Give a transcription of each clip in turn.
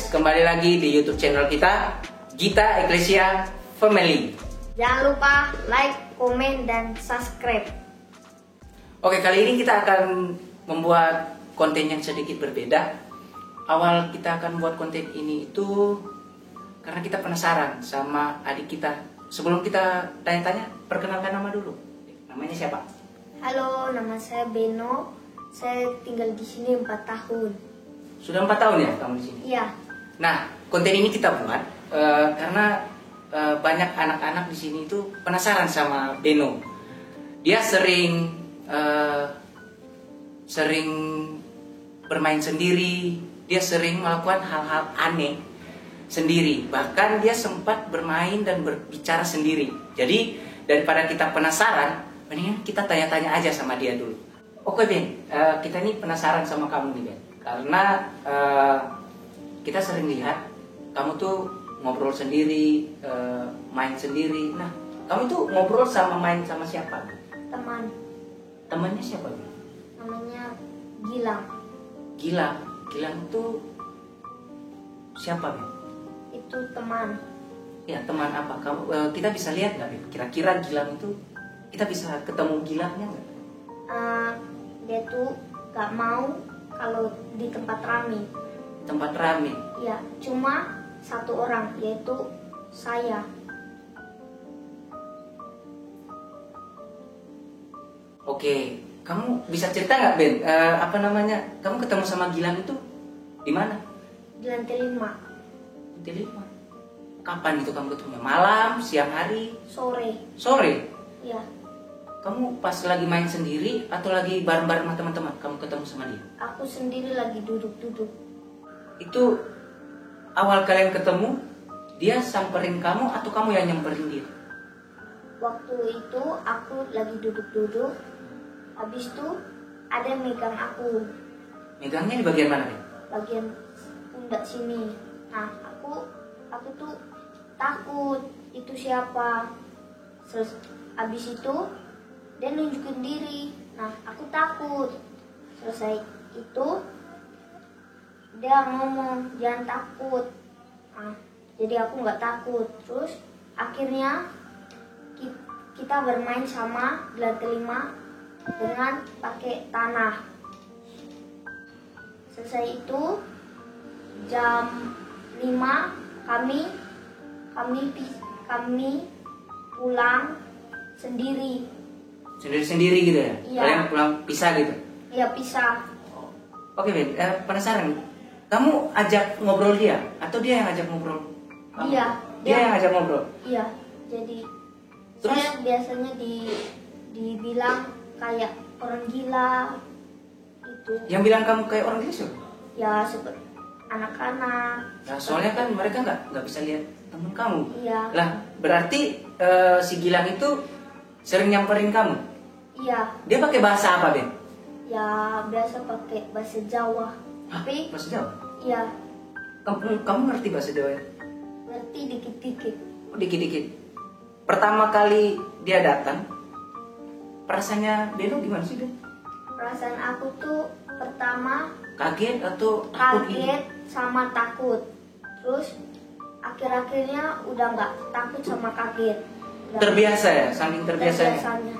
Kembali lagi di YouTube channel kita, Gita Ecclesia Family. Jangan lupa like, komen, dan subscribe. Oke, kali ini kita akan membuat konten yang sedikit berbeda. Awal kita akan buat konten ini itu karena kita penasaran sama adik kita. Sebelum kita tanya-tanya, perkenalkan nama dulu. Namanya siapa? Halo, nama saya Beno. Saya tinggal di sini 4 tahun. Sudah 4 tahun ya kamu di sini? Iya. Nah, konten ini kita buat karena banyak anak-anak di sini itu penasaran sama Beno. Dia sering bermain sendiri, dia sering melakukan hal-hal aneh sendiri. Bahkan dia sempat bermain dan berbicara sendiri. Jadi daripada kita penasaran, mendingan kita tanya-tanya aja sama dia dulu. Oke Ben, kita ini penasaran sama kamu nih Ben, karena kita sering lihat kamu tuh ngobrol sendiri, main sendiri. Nah, kamu tuh ngobrol sama main sama siapa? Teman. Temannya siapa? Namanya Gilang. Gilang. Gilang tuh siapa, Ben? Itu teman. Ya, teman apa? Kamu kita bisa lihat nggak, Ben? Kira-kira Gilang itu kita bisa ketemu Gilangnya nggak? Dia tuh gak mau kalau di tempat rame. Tempat rame? Ya, cuma satu orang, yaitu saya. Oke, kamu bisa cerita nggak Ben? Apa namanya? Kamu ketemu sama Gilang itu di mana? Di lantai 5. Lantai 5. Kapan itu kamu ketemu? Malam, siang hari? Sore. Sore? Ya. Kamu pas lagi main sendiri atau lagi bareng-bareng sama teman-teman? Kamu ketemu sama dia? Aku sendiri lagi duduk-duduk. Itu awal kalian ketemu, dia samperin kamu atau kamu yang nyamperin dia? Waktu itu aku lagi duduk-duduk. Habis itu ada yang megang aku. Megangnya di bagian mana ya? Bagian pundak sini. Nah, aku tuh takut. Itu siapa? Habis itu dia nunjukin diri. Nah, aku takut. Selesai itu dia ngomong jangan takut. Nah, jadi aku nggak takut. Terus akhirnya kita bermain sama di lantai 5 dengan pakai tanah. Selesai itu jam 5 kami pulang sendiri. Sendiri-sendiri gitu ya? Iya. Kalian pulang pisah gitu? Iya, pisah. Oke Ben, penasaran. Kamu ajak ngobrol dia atau dia yang ajak ngobrol kamu? Iya. Dia yang ajak ngobrol? Iya, jadi Terus? saya biasanya dibilang kayak orang gila itu. Yang bilang kamu kayak orang gila siapa? Ya, seperti anak-anak. Nah, soalnya kan mereka nggak bisa lihat temen kamu. Iya. Lah, berarti si Gilang itu sering nyamperin kamu? Iya. Dia pakai bahasa apa, Ben? Ya, biasa pakai bahasa Jawa. Hah? Tapi Bahasa Jawa? ya Kamu ngerti bahasa Jawa ya? ngerti dikit-dikit. Oh, dikit-dikit. Pertama kali dia datang, perasaannya Beno gimana sih, Ben? Perasaan aku tuh pertama Kaget atau takut gitu? kaget sama takut. Terus akhir-akhirnya udah nggak takut sama kaget. Udah Terbiasa ya, saking terbiasanya. terbiasanya.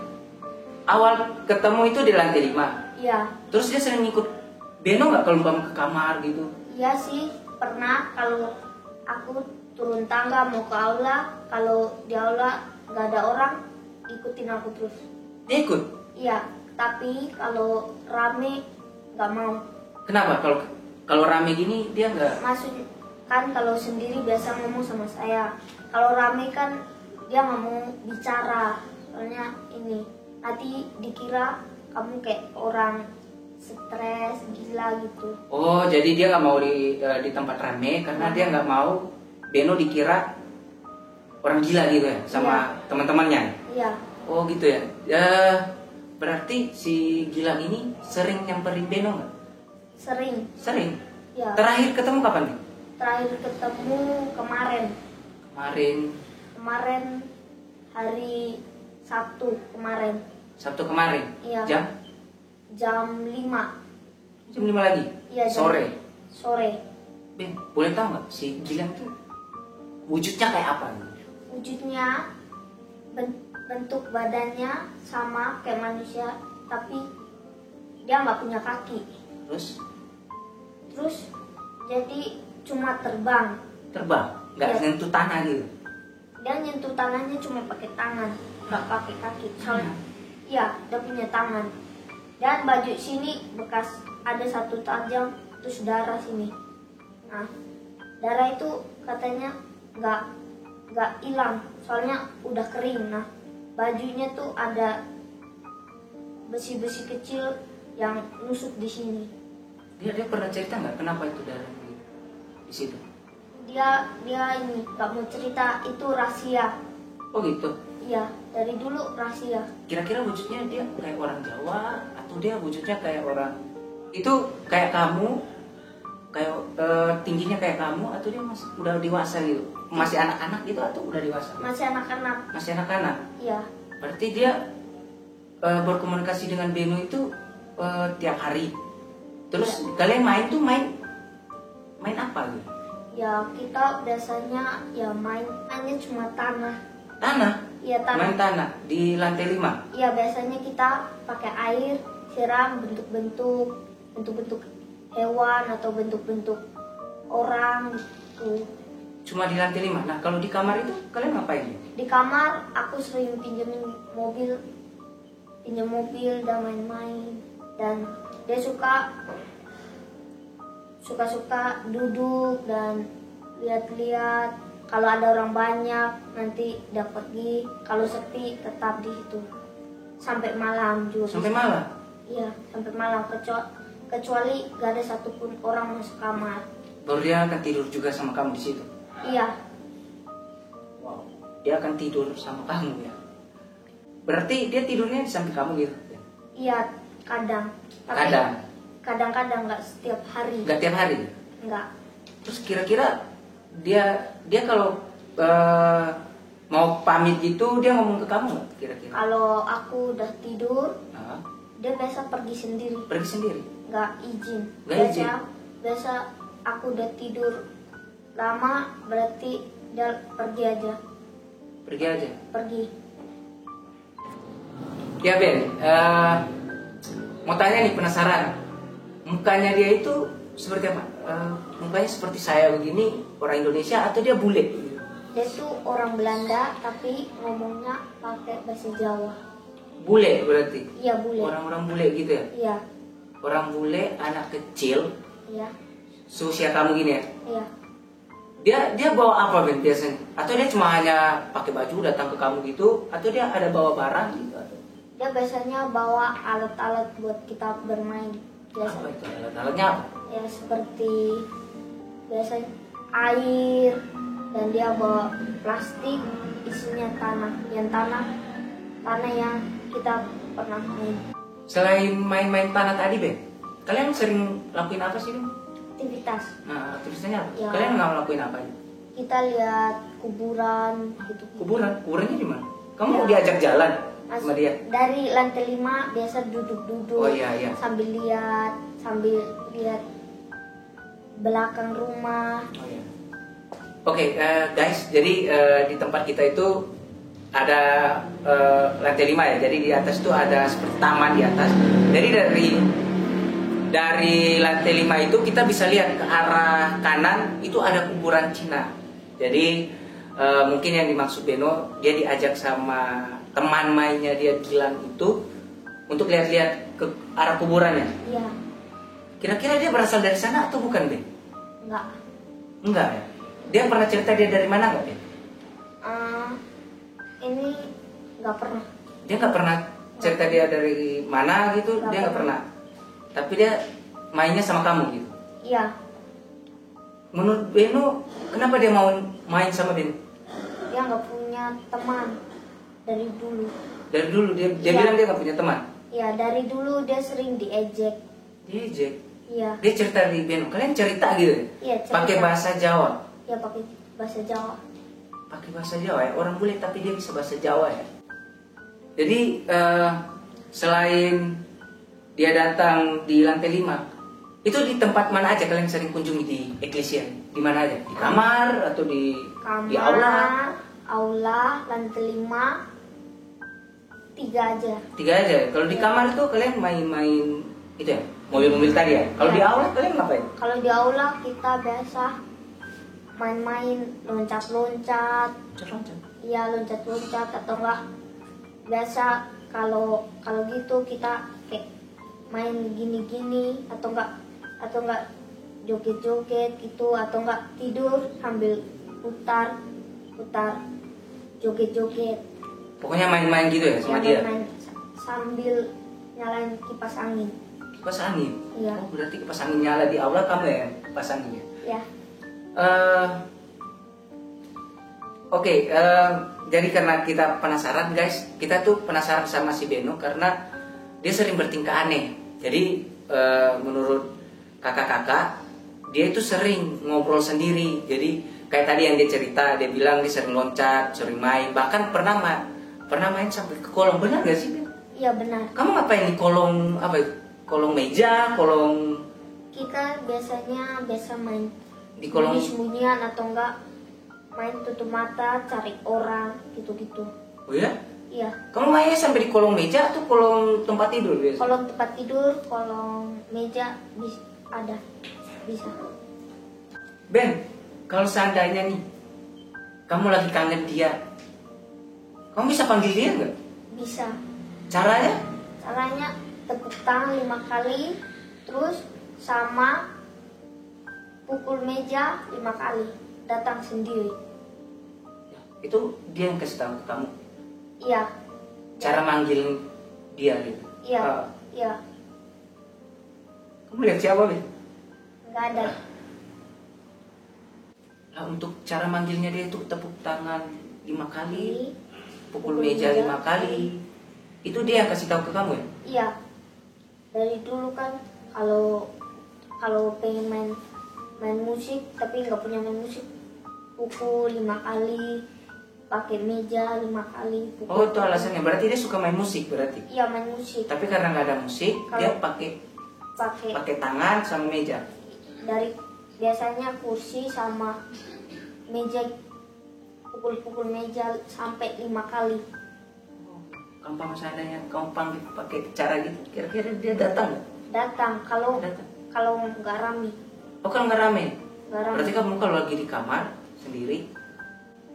Awal ketemu itu di lantai 5. Iya. Terus dia sering ikut Beno nggak kalau kamu ke kamar gitu? Iya sih, pernah kalau aku turun tangga mau ke aula, kalau di aula nggak ada orang, ikutin aku terus. Dia ikut? Iya, tapi kalau rame nggak mau. Kenapa? Kalau rame gini dia nggak? kan kalau sendiri biasa ngomong sama saya, kalau rame kan dia nggak mau bicara, soalnya ini nanti dikira kamu kayak orang stres gila gitu. Oh, jadi dia nggak mau di tempat rame karena dia nggak mau Beno dikira orang gila gitu ya sama teman-temannya. Iya. Oh gitu ya. Berarti si Gilang ini sering nyamperin Beno nggak? Sering. Sering. Ya. Terakhir ketemu kapan nih? Terakhir ketemu kemarin hari Sabtu kemarin. Sabtu kemarin. Iya. Jam 5. Jam 5 lagi? Iya. Sore. Ben, boleh tahu nggak si Gilang tuh wujudnya kayak apa? Wujudnya bentuk badannya sama kayak manusia, tapi dia nggak punya kaki. Terus jadi cuma terbang, nggak Ya. nyentuh tanah gitu. Dia nyentuh tangannya cuma pakai tangan, nggak pakai kaki. Soalnya iya, dia punya tangan. Dan baju sini bekas ada satu tajam, terus darah sini. Nah, darah itu katanya nggak hilang, soalnya udah kering. Nah, bajunya tuh ada besi-besi kecil yang nusuk di sini. Dia pernah cerita nggak kenapa itu darah di situ? Dia ini nggak mau cerita, itu rahasia. Oh gitu. Iya, dari dulu rahasia. Kira-kira wujudnya dia kayak orang Jawa atau dia wujudnya kayak orang itu kayak kamu, kayak tingginya kayak kamu, atau dia masih udah dewasa gitu, masih anak-anak gitu atau udah dewasa? Masih anak-anak. Masih anak-anak. Iya. Berarti dia berkomunikasi dengan Beno itu tiap hari. Terus kalian main apa gitu? Ya kita biasanya ya mainnya cuma tanah. Tanah? Iya, tanah. Main tanah di lantai 5? Iya, biasanya kita pakai air, siram bentuk-bentuk hewan atau bentuk-bentuk orang gitu. Cuma di lantai 5? Nah kalau di kamar itu kalian ngapain? Di kamar aku sering pinjam mobil dan main-main. Dan dia suka duduk dan lihat-lihat. Kalau ada orang banyak nanti dia pergi, kalau sepi tetap di situ sampai malam juga. Sampai malam? Iya, sampai malam, kecuali gak ada satupun orang masuk kamar. Baru dia akan tidur juga sama kamu di situ? Iya. Wow, dia akan tidur sama kamu ya? Berarti dia tidurnya di samping kamu gitu? Iya, kadang. Tapi kadang-kadang nggak setiap hari. Nggak tiap hari? Nggak. Terus kira-kira dia kalau mau pamit gitu dia ngomong ke kamu nggak kira-kira? Kalau aku udah tidur, Nah, dia biasa pergi sendiri. pergi sendiri? Nggak izin. Biasa aku udah tidur lama, berarti dia pergi aja. Pergi. Ya Ben, mau tanya nih, penasaran. Mukanya dia itu seperti apa? Mukanya seperti saya begini, orang Indonesia atau dia bule? Dia tuh orang Belanda tapi ngomongnya pakai bahasa Jawa. Bule berarti? Iya, bule. Orang-orang bule gitu ya? Iya. Orang bule, anak kecil, Iya. seusia kamu gini ya? Iya. Dia bawa apa Ben biasanya? Atau dia cuma hanya pakai baju datang ke kamu gitu? Atau dia ada bawa barang gitu? Dia biasanya bawa alat-alat buat kita bermain. Apa itu alat-alatnya apa? Ya seperti biasanya air, dan dia bawa plastik isinya tanah yang kita pernah main. Selain main-main tanah tadi Ben, kalian sering lakuin apa sih Ben? Aktivitas. Nah, aktivitasnya apa? Ya. Kalian nggak ngelakuin apa? Kita lihat kuburan gitu. Kuburannya di mana? Kamu Ya. diajak jalan sama dia? Dari lantai 5 biasa duduk-duduk. Oh iya. Sambil lihat belakang rumah. Oh iya. Oke, guys, jadi di tempat kita itu ada lantai 5 ya. Jadi di atas itu ada seperti taman di atas. Jadi dari lantai 5 itu kita bisa lihat ke arah kanan itu ada kuburan Cina. Jadi mungkin yang dimaksud Beno, dia diajak sama teman mainnya dia Gilang itu untuk lihat-lihat ke arah kuburannya. Iya. Kira-kira dia berasal dari sana atau bukan, Ben? Enggak. Enggak ya? Dia pernah cerita dia dari mana nggak, Ben? Ini nggak pernah. Dia nggak pernah cerita dia dari mana gitu, dia nggak pernah. Tapi dia mainnya sama kamu gitu. Iya. Menurut Beno, kenapa dia mau main sama Beno? Dia nggak punya teman dari dulu. Dari dulu dia Iya. bilang dia nggak punya teman. Iya, dari dulu dia sering diejek. Diejek. Iya. Dia cerita di Beno. Kalian cerita gitu ya? Iya, cerita. Pakai bahasa Jawa. Iya, pakai bahasa Jawa. Pakai bahasa Jawa ya. Orang bule tapi dia bisa bahasa Jawa ya. Jadi selain dia datang di lantai 5, itu di tempat mana aja kalian sering kunjungi di Eklesia? Di mana aja? Di kamar atau di aula? Aula, lantai 5, 3 aja. 3 aja. Kalau di kamar itu kalian main-main itu ya, mobil-mobil tadi ya. Kalau di aula kalian ngapain? Kalau di aula kita biasa main-main, loncat-loncat. Iya, loncat-loncat atau enggak biasa kalau gitu kita kayak main gini-gini atau enggak joget-joget gitu atau enggak tidur sambil putar joget-joget. Pokoknya main-main gitu ya sama dia. Main sambil nyalain kipas angin. Kipas angin. Iya. Oh, berarti kipas angin nyala di aula kamu ya, kipas anginnya. Ya. Oke, jadi karena kita penasaran guys, kita tuh penasaran sama si Beno karena dia sering bertingkah aneh. Jadi menurut kakak-kakak, dia itu sering ngobrol sendiri. Jadi kayak tadi yang dia cerita, dia bilang dia sering loncat, sering main, bahkan pernah main sampai ke kolong. Benar gak sih, Ben? Iya, benar. Kamu ngapain di kolong apa? Kolong meja, kolong Kita biasa main di kolong. sembunyian atau enggak main tutup mata cari orang gitu-gitu. Oh ya? Iya. Kamu mainnya sampai di kolong meja atau kolong tempat tidur biasa? Kolong tempat tidur, kolong meja ada. Bisa. Ben, kalau seandainya nih kamu lagi kangen dia, kamu bisa panggil dia nggak? Bisa. Caranya? Caranya tepuk tangan 5 kali, terus sama pukul meja 5 kali. Datang sendiri. Itu dia yang kasih tahu ke kamu. Iya. Cara manggil dia gitu. Iya. Iya. Kamu lihat siapa, Ben? Nggak ada. Nah, untuk cara manggilnya dia itu tepuk tangan 5 kali, pukul Pukul meja meja 5 kali. Itu dia yang kasih tahu ke kamu ya? Iya. Dari dulu kan kalau pengen main musik tapi nggak punya main musik, pukul 5 kali, pakai meja 5 kali. Pukul. Oh, itu alasannya. Berarti dia suka main musik berarti. Iya, main musik. Tapi karena nggak ada musik, dia pakai tangan sama meja. Dari biasanya kursi sama meja, pukul meja sampai 5 kali. Gampang seandainya kamu panggil pakai cara gitu, kira-kira dia datang nggak? Datang kalau Datang. nggak rame. Oh, kalau nggak rame? Nggak rame. Berarti kamu kalau lagi di kamar sendiri,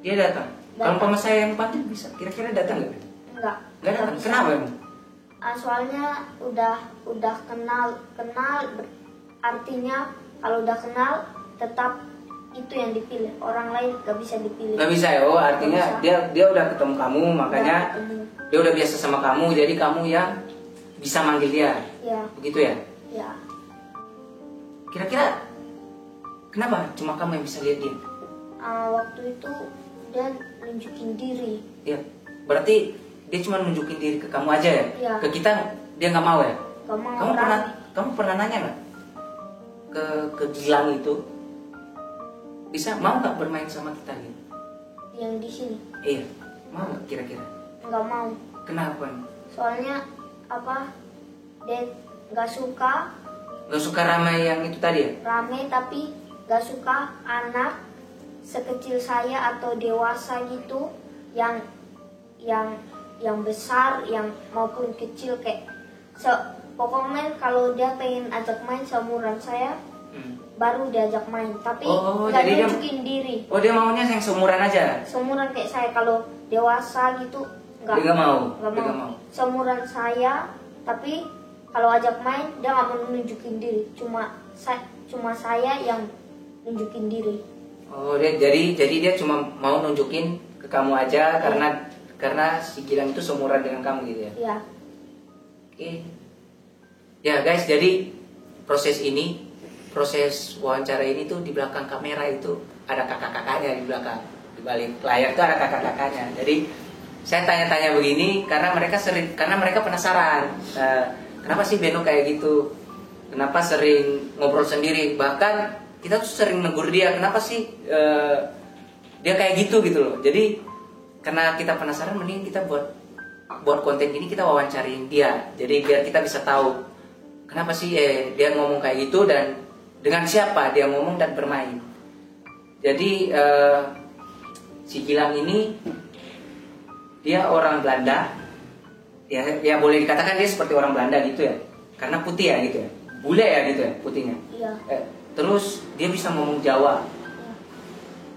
dia datang. Kalau Datang. sama saya yang panggil bisa, kira-kira datang nggak? Nggak Datang. bisa. Kenapa emang? Soalnya udah kenal artinya kalau udah kenal tetap itu yang dipilih, orang lain gak bisa dipilih. Nggak bisa ya? Oh, artinya Nggak dia udah ketemu kamu, makanya Udah ketemu. dia udah biasa sama kamu, jadi kamu yang bisa manggil dia. Ya. Begitu ya? Ya. Kira-kira kenapa cuma kamu yang bisa lihat dia? Waktu itu dia nunjukin diri. Ya, berarti dia cuma nunjukin diri ke kamu aja ya? Iya. Ke kita dia nggak mau ya? Gak mau Kamu pernah nanya nggak ke Gilang itu, bisa mau nggak bermain sama kita gitu? yang di sini. Iya, mau nggak kira-kira? Nggak mau. Kenapa? Soalnya dia nggak suka Nggak suka ramai yang itu tadi ya? rame, tapi nggak suka anak sekecil saya atau dewasa gitu yang besar, yang maupun kecil kayak pokoknya kalau dia pengen ajak main seumuran saya baru diajak main, tapi nggak jadi nunjukin diri. Oh, dia maunya yang seumuran aja? Seumuran kayak saya. Kalau dewasa gitu Dia nggak mau? nggak Dia mau. nggak mau. Seumuran saya, tapi kalau ajak main dia nggak mau nunjukin diri. Cuma saya yang nunjukin diri. Oh, jadi dia cuma mau nunjukin ke kamu aja karena si Gilang itu seumuran dengan kamu gitu ya. Iya. Oke. Ya guys, jadi proses wawancara ini tuh di belakang kamera itu ada kakak-kakaknya di belakang. Di balik layar itu ada kakak-kakaknya. Jadi saya tanya-tanya begini karena mereka penasaran. Kenapa sih Beno kayak gitu? Kenapa sering ngobrol sendiri? Bahkan kita tuh sering negur dia, kenapa sih dia kayak gitu loh. Jadi karena kita penasaran, mending kita buat konten ini, kita wawancariin dia. Jadi biar kita bisa tahu kenapa sih dia ngomong kayak gitu dan dengan siapa dia ngomong dan bermain. Jadi si Gilang ini dia orang Belanda. Ya boleh dikatakan dia seperti orang Belanda gitu ya. Karena putih ya gitu ya. Bule ya gitu ya putihnya. Iya. Terus dia bisa ngomong Jawa. Iya.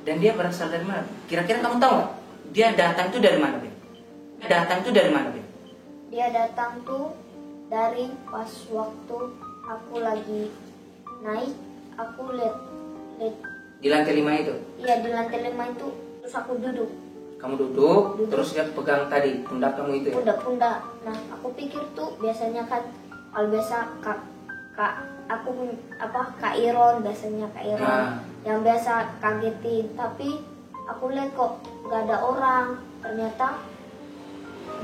Dan dia berasal dari mana? Kira-kira kamu tahu nggak? Dia datang tuh dari mana, Ben? Dia datang tuh dari pas waktu aku lagi naik, aku lihat di lantai 5 itu? Iya, di lantai 5 itu, terus aku duduk. Kamu duduk. Terus dia pegang tadi pundak kamu itu ya? Pundak. Nah, aku pikir tuh biasanya kan kalau biasa Kak Iron biasanya Kak Iron yang biasa kagetin, tapi aku lihat kok gak ada orang, ternyata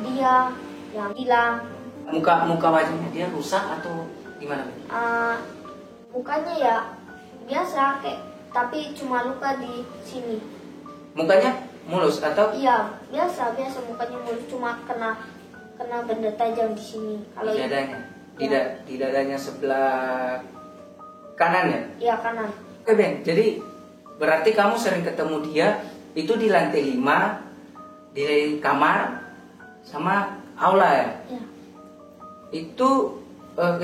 dia yang hilang. Muka wajahnya dia rusak atau gimana? Mukanya ya biasa kayak, tapi cuma luka di sini. Mukanya mulus atau? Iya, biasa mukanya mulus, cuma kena benda tajam di sini. Kalau di dadanya. Di dadanya sebelah kanan ya? Iya, kanan. Oke Ben, jadi berarti kamu sering ketemu dia itu di lantai 5, di kamar sama aula ya? Iya. Itu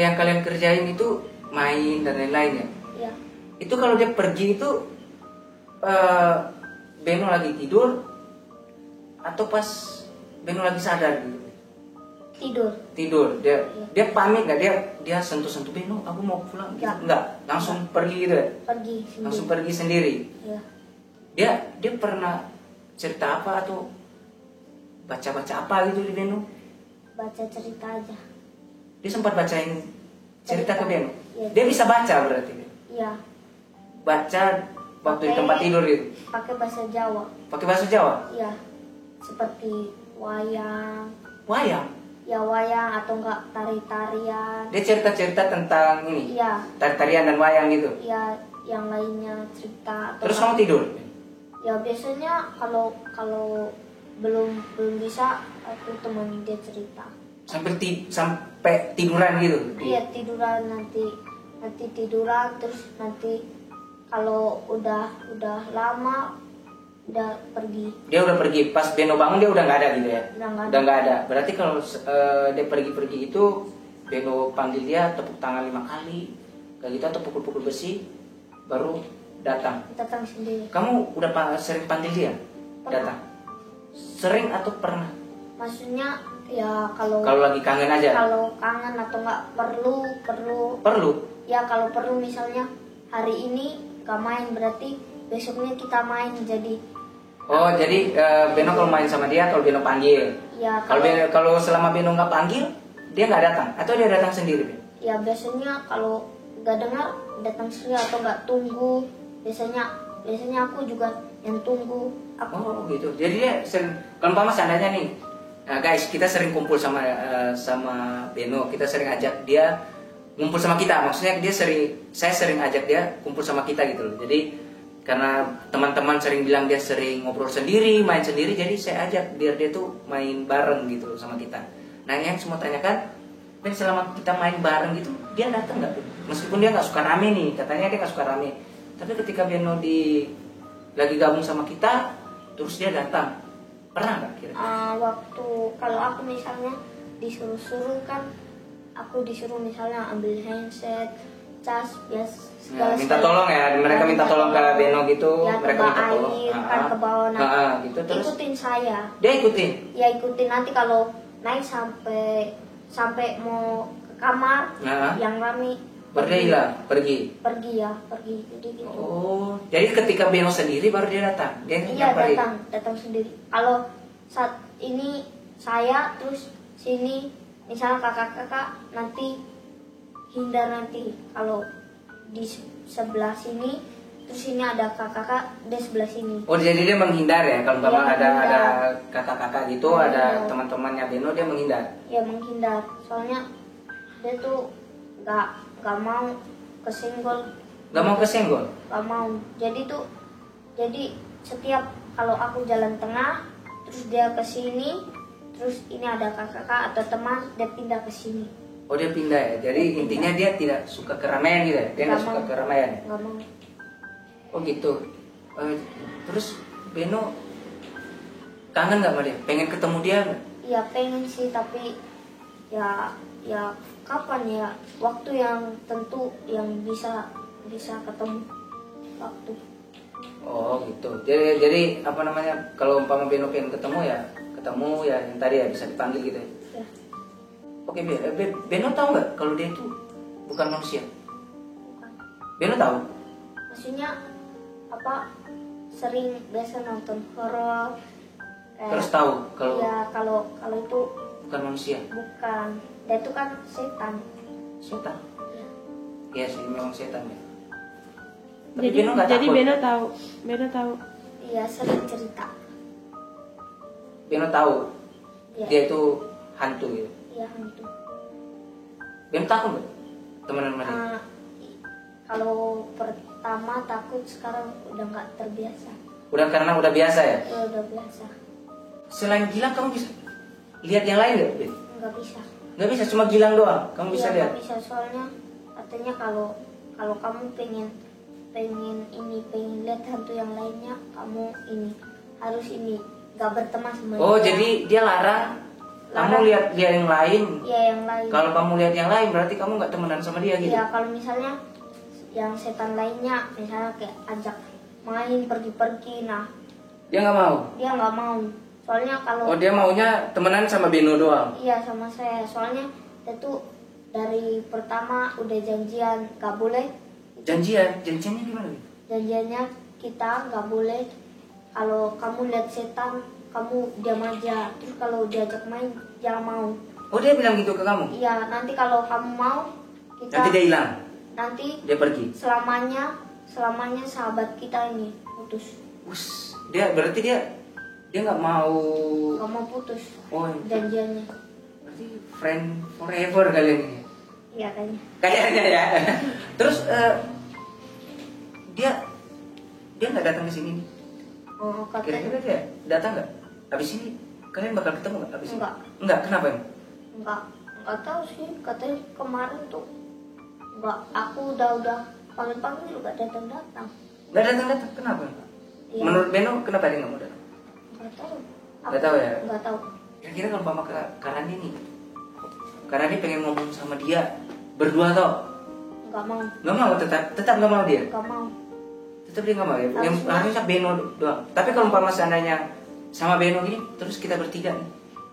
yang kalian kerjain itu main dan lain-lain ya? Iya. Itu kalau dia pergi itu Beno lagi tidur atau pas Beno lagi sadar gitu? Tidur. Dia pamit nggak? Dia sentuh Beno, aku mau pulang gitu? Enggak, langsung pergi gitu ya? Langsung pergi sendiri. Iya. Dia pernah cerita apa atau baca apa gitu di Beno? Baca cerita aja. Dia sempat bacain cerita ke Beno? Iya. Dia bisa baca berarti? Iya. Baca waktu di tempat tidur itu? Pakai bahasa Jawa. Pakai bahasa Jawa? Iya. Seperti wayang. Wayang? Ya wayang atau enggak tari-tarian. Dia cerita-cerita tentang ini? Iya. Tari-tarian dan wayang gitu? Iya, yang lainnya cerita. Terus kamu tidur? Ya biasanya kalau belum bisa, aku temenin dia cerita. Sampai tiduran gitu? Iya, tiduran nanti tiduran, terus nanti kalau udah lama udah pergi. Dia udah pergi. Pas Beno bangun dia udah nggak ada gitu ya? Udah nggak ada. Berarti kalau dia pergi itu Beno panggil dia tepuk tangan 5 kali, kayak gitu, atau pukul-pukul besi baru datang sendiri. Kamu udah sering panggil dia? Datang? Sering atau pernah? Maksudnya ya kalau lagi kangen aja? Kalau kangen atau nggak perlu? Ya kalau perlu, misalnya hari ini gak main berarti besoknya kita main, jadi jadi Beno kalau main sama dia, kalau Beno panggil. Ya, kalau selama Beno nggak panggil, dia nggak datang atau dia datang sendiri? Ya biasanya kalau nggak dengar datang sendiri atau nggak tunggu. Biasanya aku juga yang tunggu. Oh gitu. Jadi dia sering. Kalau umpama seandainya nih, guys, kita sering kumpul sama Beno, kita sering ajak dia ngumpul sama kita. Maksudnya saya sering ajak dia kumpul sama kita gitu loh. Jadi karena teman-teman sering bilang dia sering ngobrol sendiri, main sendiri, jadi saya ajak biar dia tuh main bareng gitu sama kita. Nah yang semua tanyakan, Ben, selama kita main bareng gitu, dia datang nggak? Meskipun dia nggak suka rame nih, katanya dia nggak suka rame, tapi ketika Beno lagi gabung sama kita, terus dia datang, pernah nggak kira-kira? Waktu kalau aku misalnya disuruh kan, aku disuruh misalnya ambil handset, cas, minta tolong ya, mereka minta tolong ke Beno gitu, ya, mereka minta tolong kan ke bawah, gitu, terus ikutin saya. Dia ikutin? Ya ikutin, nanti kalau naik sampai mau ke kamar yang rame, Baru dia hilang, pergi. Pergi jadi gitu. Oh, jadi ketika Beno sendiri baru dia datang. Dia Iya, nyamperin. datang sendiri. Kalau saat ini saya terus sini misalnya kakak-kakak nanti hindar nanti. Kalau di sebelah sini terus sini ada kakak-kakak di sebelah sini. Oh, jadi dia menghindar ya. Kalau Iya, ada menghindar. kakak-kakak gitu, Iya. ada teman-temannya Beno, dia menghindar. Ya menghindar. Soalnya dia tuh nggak mau kesenggol. Gak mau kesenggol. Gak mau. Jadi setiap kalau aku jalan tengah terus dia ke sini, terus ini ada kakak atau teman, dia pindah ke sini. Oh, dia pindah ya. Jadi Dia intinya dia tidak suka keramaian gitu ya. Dia nggak Nggak suka mau. keramaian. Gak mau. Oh gitu. Terus Beno kangen nggak sama dia? Pengen ketemu dia nggak? Iya pengen sih, tapi ya kapan ya waktu yang tentu yang bisa ketemu waktu. Oh gitu. Jadi apa namanya? Kalau umpama Beno pengen ketemu ya yang tadi ya bisa dipanggil gitu ya. Ya, Oke, Beno tahu nggak kalau dia itu bukan manusia? bukan. Beno tahu? Maksudnya apa? Sering biasa nonton horor. Terus tahu kalau Ya kalau itu bukan manusia? bukan. Dia itu kan setan. Setan. Iya sih, memang setan ya. Tapi Jadi Beno nggak takut. Beno tahu. Iya sering cerita. Beno tahu Iya. dia itu hantu gitu. Iya hantu. Beno takut nggak temenan sama dia? Kalau pertama takut, sekarang udah nggak terbiasa. Karena udah biasa ya. Ya udah biasa. Selain Gilang kamu bisa lihat yang lain nggak, Ben? Nggak bisa. Nggak bisa, cuma Gilang doang. Kamu bisa Iya, lihat. nggak bisa, soalnya katanya kalau kamu pengen lihat hantu yang lainnya, kamu ini harus nggak berteman sama Oh, dia. jadi dia larang kamu lihat dia yang lain. Iya yang lain. Kalau kamu lihat yang lain berarti kamu nggak temenan sama dia gitu. Iya kalau misalnya yang setan lainnya, misalnya kayak ajak main pergi-pergi, nah Dia nggak mau. dia nggak mau. Soalnya kalau Oh, dia maunya temenan sama Beno doang. iya sama saya, soalnya dia tuh dari pertama udah janjian nggak boleh. Janjiannya gimana? Ben? Janjiannya kita nggak boleh, kalau kamu lihat setan kamu diam aja, terus kalau diajak main jangan mau. Oh, dia bilang gitu ke kamu. Iya, nanti kalau kamu mau kita Nanti dia hilang. nanti Dia pergi. selamanya sahabat kita ini putus. Dia berarti dia nggak mau. Nggak mau putus Oh, janjiannya. berarti friend forever kalian ini. Iya kayaknya. Kayaknya ya. Terus dia nggak datang ke sini. Oh Kira-kira katanya dia datang nggak? Abis ini kalian bakal ketemu nggak? Abis ini? Enggak. Enggak. Kenapa emang? nggak tahu sih, katanya kemarin tuh nggak, aku udah panggil juga datang. Nggak datang. Kenapa? Iya. Menurut Beno kenapa dia nggak mau datang? Nggak tahu. Nggak tahu ya? Nggak tahu. Kira-kira kalau Mama Karani nih, Karani pengen ngomong sama dia berdua tau? Nggak mau. Nggak mau, tetap nggak mau dia. Nggak mau. Tetap dia nggak mau ya. Yang harusnya Beno doang. Tapi kalau Mama seandainya sama Beno gini, terus kita bertiga nih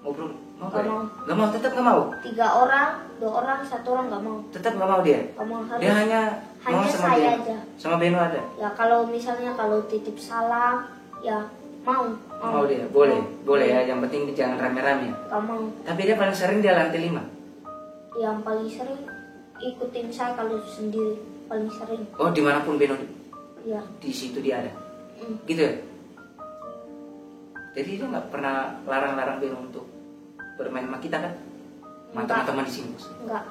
ngobrol, mau Nggak nggak? mau. Nggak mau, tetap nggak mau. 3 orang, 2 orang, 1 orang nggak mau. Tetap nggak mau dia. Nggak mau, harus Dia hanya mau sama saya Beno. aja. Sama Beno ada. Ya kalau misalnya kalau titip salam ya mau. Mau dia, boleh ya. Yang penting jangan rame-rame. Nggak mau. Tapi dia paling sering di lantai 5. Yang paling sering ikutin saya kalau sendiri paling sering. Oh, dimanapun Beno Ya. di situ dia ada. Mm. Gitu ya. Jadi dia nggak pernah larang-larang Beno untuk bermain sama kita kan? Sama Nggak. teman-teman di sini. Bos. Nggak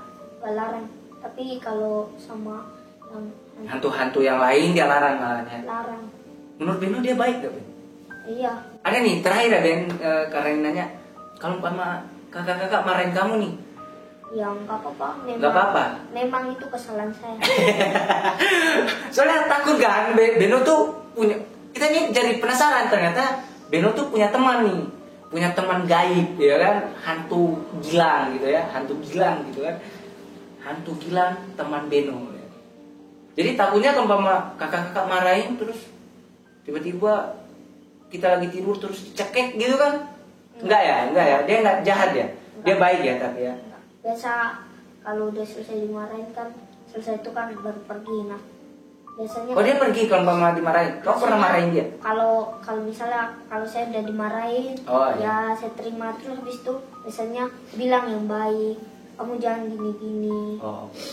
larang. Tapi kalau sama yang Hantu-hantu yang lain dia larang malahnya. larang. Menurut Beno dia baik gak, Ben? Iya. Ada nih terakhir ya Ben, karena ini nanya, kalau umpama kakak-kakak marahin kamu nih, Ya nggak apa-apa. nggak apa-apa. Memang itu kesalahan saya. Soalnya takut kan, Beno tuh punya, kita nih jadi penasaran ternyata Beno tuh punya teman nih, punya teman gaib, ya kan, hantu Gilang gitu ya, hantu Gilang gitu kan, hantu Gilang teman Beno. Ya. Jadi takutnya kalau umpama kakak-kakak marahin terus tiba-tiba kita lagi tidur terus dicekek gitu kan? Enggak ya, dia nggak jahat ya, dia baik ya tapi ya. Biasa kalau udah selesai dimarahin kan selesai itu kan baru pergi. Nah biasanya Oh dia pergi kalau mama dimarahin. Kau pernah marahin dia? Kalau misalnya kalau saya udah dimarahin, Oh, ya saya terima, terus habis itu biasanya bilang yang baik, kamu jangan gini-gini.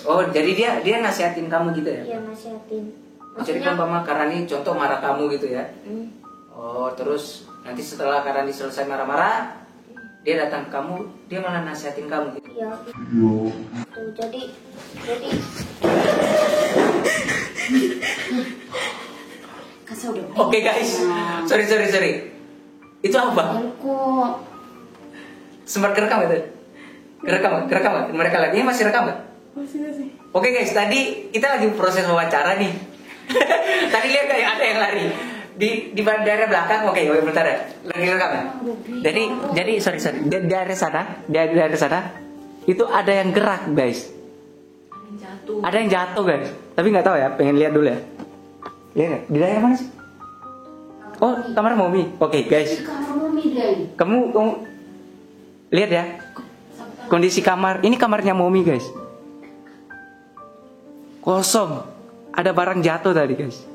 Oh jadi dia nasihatin kamu gitu ya? Iya nasihatin. Jadi kan mama Karani contoh marah kamu gitu ya? Hmm, Oh terus nanti setelah Karani selesai marah-marah, dia datang ke kamu, dia malah nasihatin kamu gitu? iya. Tuh, jadi Oke guys, sorry. Itu apa? Sempat kerekam itu? Kerekam mereka lagi, ini masih rekam gak? Masih. Oke guys, tadi kita lagi proses wawancara nih. Tadi lihat kayak ada yang lari di daerah belakang. Oke, bentar ya. Lagi rekam ya. Jadi sorry. Di daerah sana itu ada yang gerak guys. Ada yang jatuh guys. Tapi nggak tahu ya. Pengen lihat dulu ya. Lihat nggak? Di daerah mana sih? Oh, kamar Momi. Oke guys. Kamu lihat ya. Kondisi kamar. Ini kamarnya Momi guys. Kosong. Ada barang jatuh tadi guys.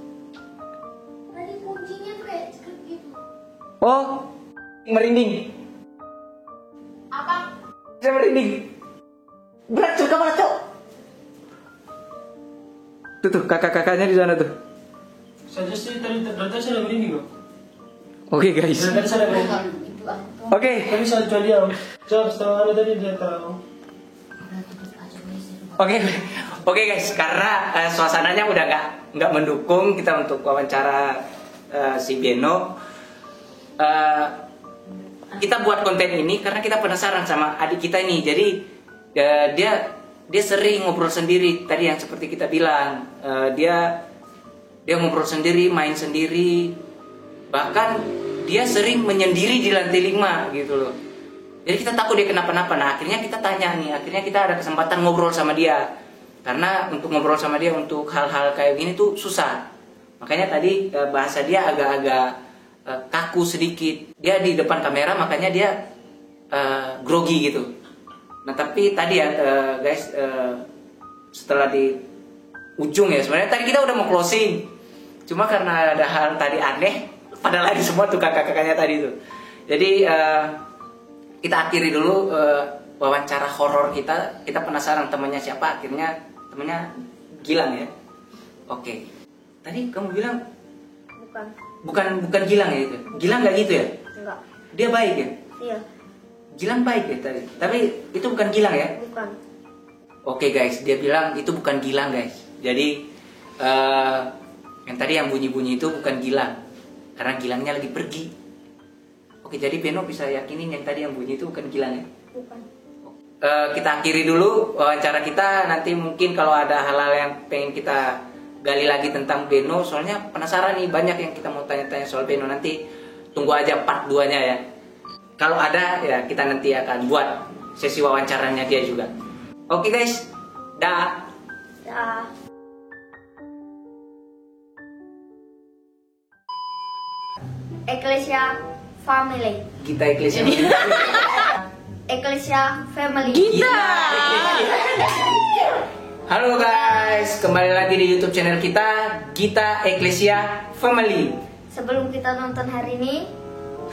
tadi kuncinya tuh kayak gitu. Oh, merinding. Apa? Saya merinding. Berat tuh kamar cok. Tuh kakak-kakaknya di sana tuh. Saja sih tadi saya lagi ini kok. Oke guys. Tadi saya lagi. Oke. Tapi saya jual dia. Jawab setelah tadi dia tahu. Oke guys, karena suasananya udah nggak mendukung kita untuk wawancara si Beno. Kita buat konten ini karena kita penasaran sama adik kita ini. Jadi dia sering ngobrol sendiri. Tadi yang seperti kita bilang, dia ngobrol sendiri, main sendiri. Bahkan dia sering menyendiri di lantai 5 gitu loh. Jadi kita takut dia kenapa-napa. Nah akhirnya kita tanya nih, akhirnya kita ada kesempatan ngobrol sama dia. Karena untuk ngobrol sama dia untuk hal-hal kayak gini tuh susah. Makanya tadi bahasa dia agak-agak kaku sedikit. Dia di depan kamera makanya dia grogi gitu. Nah tapi tadi ya guys, setelah di ujung ya, sebenarnya tadi kita udah mau closing. Cuma karena ada hal tadi aneh, pada lari semua tuh kakak-kakaknya tadi tuh. Jadi kita akhiri dulu wawancara horor kita. Kita penasaran temannya siapa. Akhirnya temannya Gilang ya. Oke. Tadi kamu bilang bukan Gilang ya itu. Gilang nggak gitu ya? Enggak. Dia baik ya? Iya. Gilang baik ya tadi. Tapi itu bukan Gilang ya? Bukan. Oke guys, dia bilang itu bukan Gilang guys. Jadi yang tadi yang bunyi-bunyi itu bukan Gilang. Karena Gilangnya lagi pergi. Oke, jadi Beno bisa yakinin yang tadi yang bunyi itu bukan Gilang ya? Bukan. Kita akhiri dulu wawancara kita. Nanti mungkin kalau ada hal-hal yang pengen kita gali lagi tentang Beno, soalnya penasaran nih, banyak yang kita mau tanya-tanya soal Beno. Nanti tunggu aja part 2-nya ya. Kalau ada ya kita nanti akan buat sesi wawancaranya dia juga. Oke guys, dah. Dah. Ecclesia Family. Kita Ecclesia. Ecclesia Family. Halo guys, kembali lagi di YouTube channel kita Ecclesia Family. Sebelum kita nonton hari ini,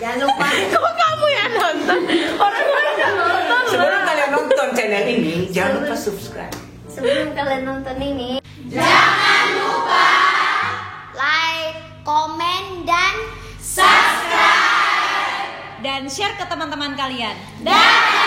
jangan lupa. Kok kamu yang nonton? Orang-orang yang nonton. Sebelum kalian nonton channel ini, jangan lupa subscribe. Sebelum kalian nonton ini, Jangan lupa like, komen, dan subscribe dan share ke teman-teman kalian. Dadah.